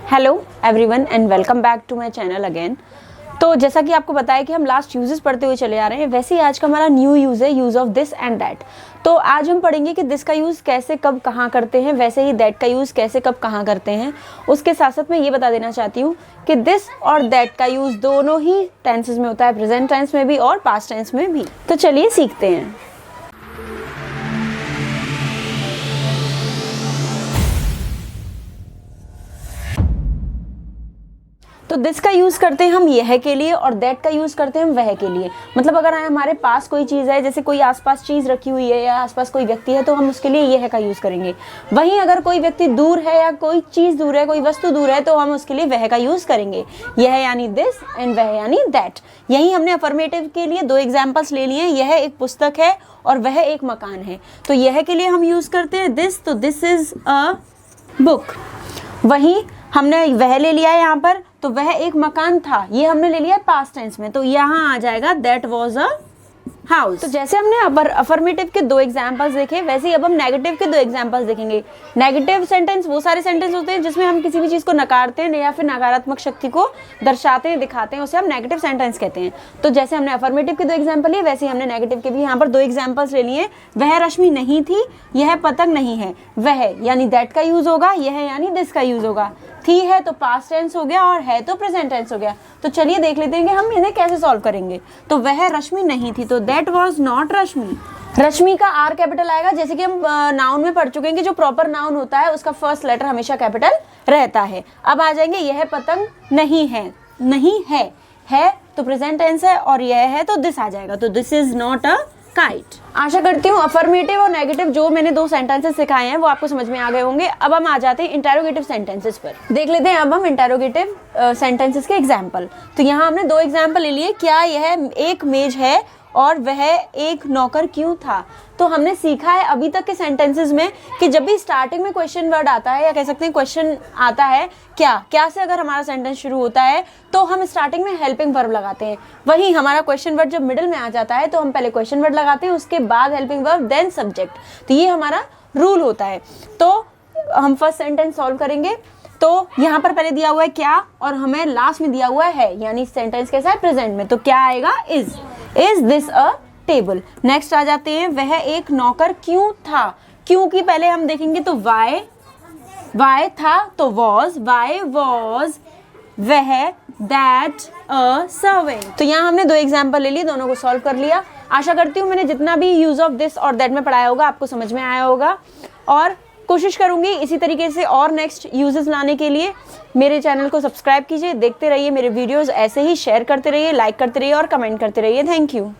Hello everyone and welcome back to my channel again. तो जैसा कि आपको बताया कि हम लास्ट यूजेस पढ़ते हुए चले आ रहे हैं, वैसे ही आज का हमारा न्यू यूज़ है use of this and that. तो आज हम पढ़ेंगे कि दिस का यूज़ कैसे कब कहाँ करते हैं, वैसे ही दैट का यूज़ कैसे कब कहाँ करते हैं। उसके साथ साथ मैं ये बता देना चाहती हूँ कि दिस और दैट का यूज़ दोनों ही टेंसेज में होता है, प्रेजेंट टेंस में भी और पास्ट टेंस में भी। तो चलिए सीखते हैं। तो दिस का यूज़ करते हैं हम यह के लिए और दैट का यूज़ करते हैं हम वह के लिए। मतलब अगर हमारे पास कोई चीज़ है, जैसे कोई आसपास चीज़ रखी हुई है या आसपास कोई व्यक्ति है, तो हम उसके लिए यह का यूज़ करेंगे। वहीं अगर कोई व्यक्ति दूर है या कोई चीज़ दूर है, कोई वस्तु दूर है, तो हम उसके लिए वह का यूज़ करेंगे। यह यानी दिस एंड वह यानी दैट। यही हमने अफर्मेटिव के लिए दो एग्जाम्पल्स ले लिए हैं। यह एक पुस्तक है और वह एक मकान है। तो यह के लिए हम यूज़ करते हैं दिस, तो दिस इज़ अ बुक। वहीं हमने वह ले लिया है यहाँ पर, तो वह एक मकान था, ये हमने ले लिया है पास्ट टेंस में, तो यहाँ आ जाएगा दैट वाज अ हाउस। तो जैसे हमने अफर्मेटिव के दो एग्जाम्पल्स देखे, वैसे ही अब हम नेगेटिव के दो एग्जाम्पल्स देखेंगे। नेगेटिव सेंटेंस वो सारे सेंटेंस होते हैं जिसमें हम किसी भी चीज़ को नकारते हैं या फिर नकारात्मक शक्ति को दर्शाते हैं, दिखाते हैं, उसे हम नेगेटिव सेंटेंस कहते हैं। तो जैसे हमने अफर्मेटिव के दो एग्जाम्पल लिए, वैसे ही हमने नेगेटिव के भी यहाँ पर दो एग्जाम्पल्स ले लिए। वह रश्मि नहीं थी, यह पतंग नहीं है। वह यानी दैट का यूज होगा, यह यानी दिस का यूज होगा। थी है तो पास्ट टेंस हो गया और है तो प्रेजेंट टेंस हो गया। तो चलिए देख लेते हैं कि हम इन्हें कैसे सॉल्व करेंगे। तो वह रश्मि नहीं थी, तो दैट वाज नॉट रश्मि। रश्मि का आर कैपिटल आएगा, जैसे कि हम नाउन में पढ़ चुके हैं कि जो प्रॉपर नाउन होता है उसका फर्स्ट लेटर हमेशा कैपिटल रहता है। अब आ जाएंगे यह पतंग नहीं है, नहीं है तो प्रेजेंट टेंस है और यह है तो दिस आ जाएगा, तो this is not a kite. आशा करती हूँ अफर्मेटिव और नेगेटिव जो मैंने दो सेंटेंसेस सिखाए हैं वो आपको समझ में आ गए होंगे। अब हम आ जाते हैं इंटेरोगेटिव सेंटेंसेस पर। देख लेते हैं अब हम इंटेरोगेटिव सेंटेंसेस के एग्जाम्पल। तो यहाँ हमने दो एग्जाम्पल ले लिए। क्या यह एक मेज है और वह एक नौकर क्यों था। तो हमने सीखा है अभी तक के सेंटेंसेस में कि जब भी स्टार्टिंग में क्वेश्चन वर्ड आता है या कह सकते हैं क्वेश्चन आता है, क्या से अगर हमारा सेंटेंस शुरू होता है तो हम स्टार्टिंग में हेल्पिंग वर्ब लगाते हैं। वहीं हमारा क्वेश्चन वर्ड जब मिडिल में आ जाता है तो हम पहले क्वेश्चन वर्ड लगाते हैं, उसके बाद हेल्पिंग वर्ब, देन सब्जेक्ट। तो ये हमारा रूल होता है। तो हम फर्स्ट सेंटेंस सॉल्व करेंगे। तो यहाँ पर पहले दिया हुआ है क्या और हमें लास्ट में दिया हुआ है, यानी सेंटेंस कैसा है, प्रेजेंट में। तो क्या आएगा, is this a table. Next आ जाते हैं वह एक नौकर क्यों था। क्यों की पहले हम देखेंगे तो वाई था तो वॉज वह दैट अ सर्वेंट। तो यहाँ हमने दो एग्जाम्पल ले लिए, दोनों को सॉल्व कर लिया। आशा करती हूँ मैंने जितना भी यूज ऑफ दिस और दैट में पढ़ाया होगा आपको समझ में आया होगा, और कोशिश करूंगी इसी तरीके से और नेक्स्ट यूजेस लाने के लिए। मेरे चैनल को सब्सक्राइब कीजिए, देखते रहिए मेरे वीडियोस, ऐसे ही शेयर करते रहिए, लाइक करते रहिए और कमेंट करते रहिए। Thank you.